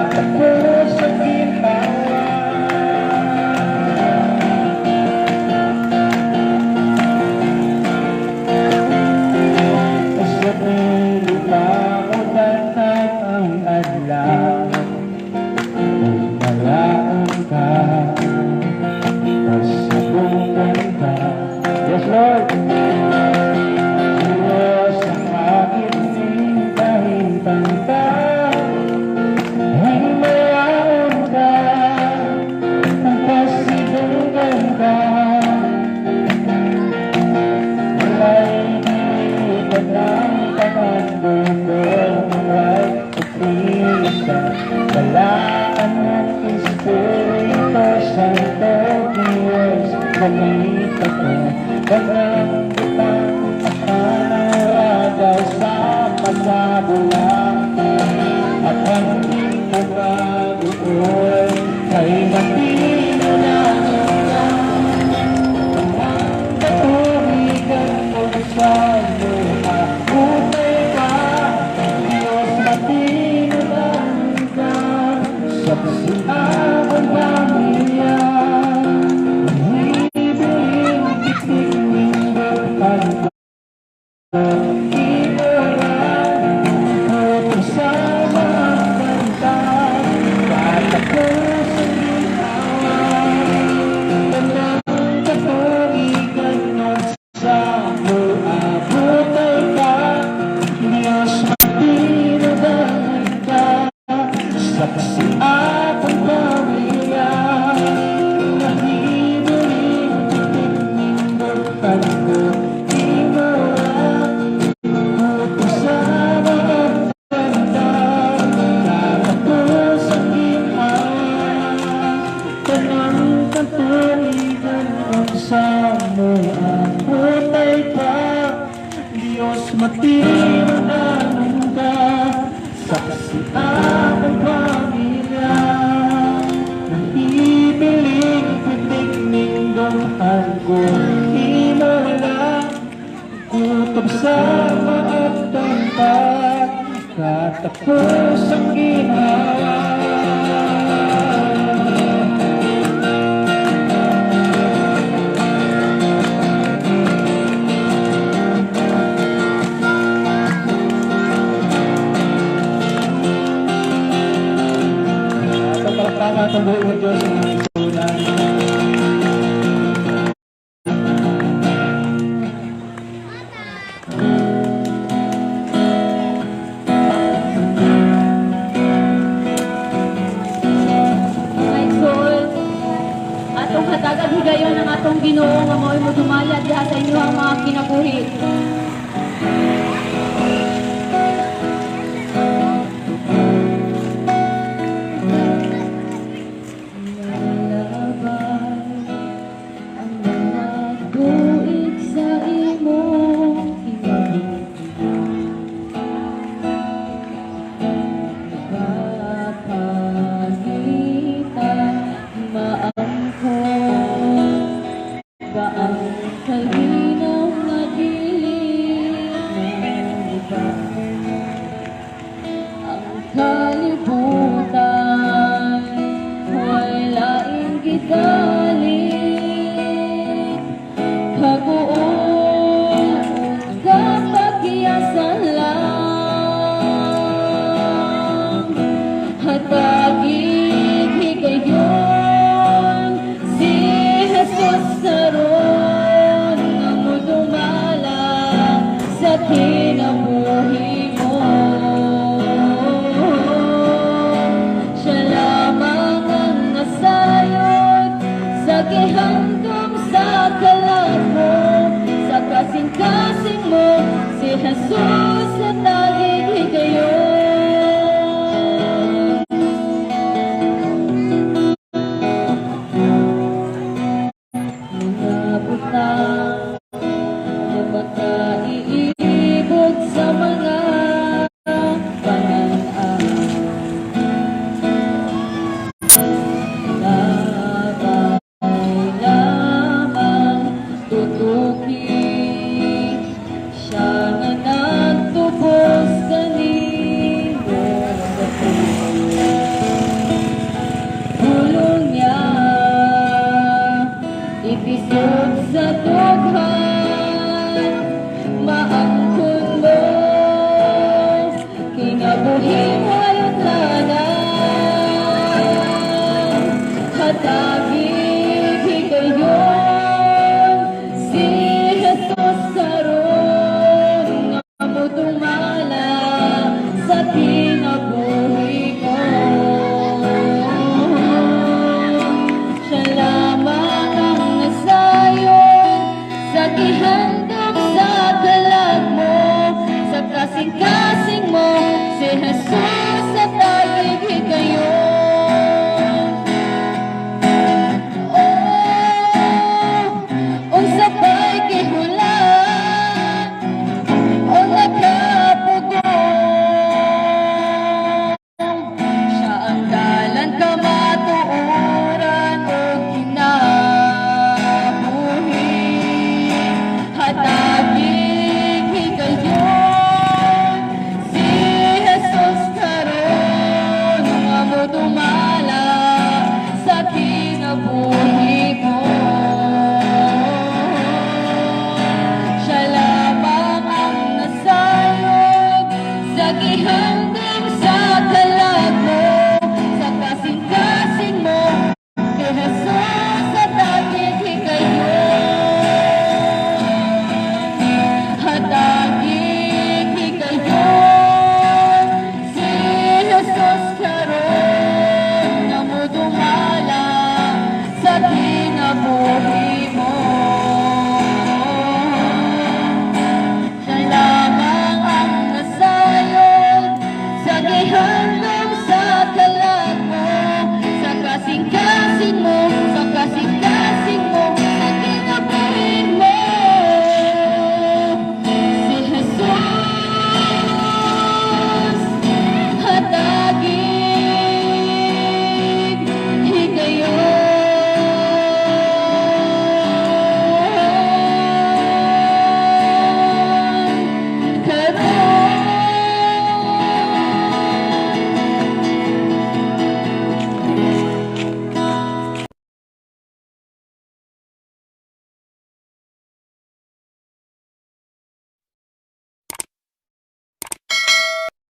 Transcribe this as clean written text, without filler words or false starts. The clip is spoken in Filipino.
Katapos ang ginhawa. Sa piling pamutan ang adlaw, malaan ka, pasabungan ka. Yes, Lord! Diyos ang aking hintahintang ka, himayaon ka, ang pasibungan ka. Wala'y dilipat ng pamagbuto, wala'y pagpisa, walaan ng Espiritu Santo, Diyos, balita ko, walang kitang makaragaw sa pagkabulang, at ang ipagkaguon ay matino na siya. Ang katuligan mo sa luha, utay ka, Diyos, matino na siya. Sa pasinabang pamilya, hibiling titik nindot matinanan ka, saksi ang pamilya, nahibiling pitik nindong hanggang himala, kutob sa maagdang pag, katapos ang ginawa. Ang buong Diyos ang isunan. My soul, atong hatagan higayon ang atong Ginoo nga mao'y mo dumala diha sa inyo ang mga kinabuhi. Hanggang sa kalat mo, sa kasing-kasing mo, si Jesus sa tagig higayon. dalan ka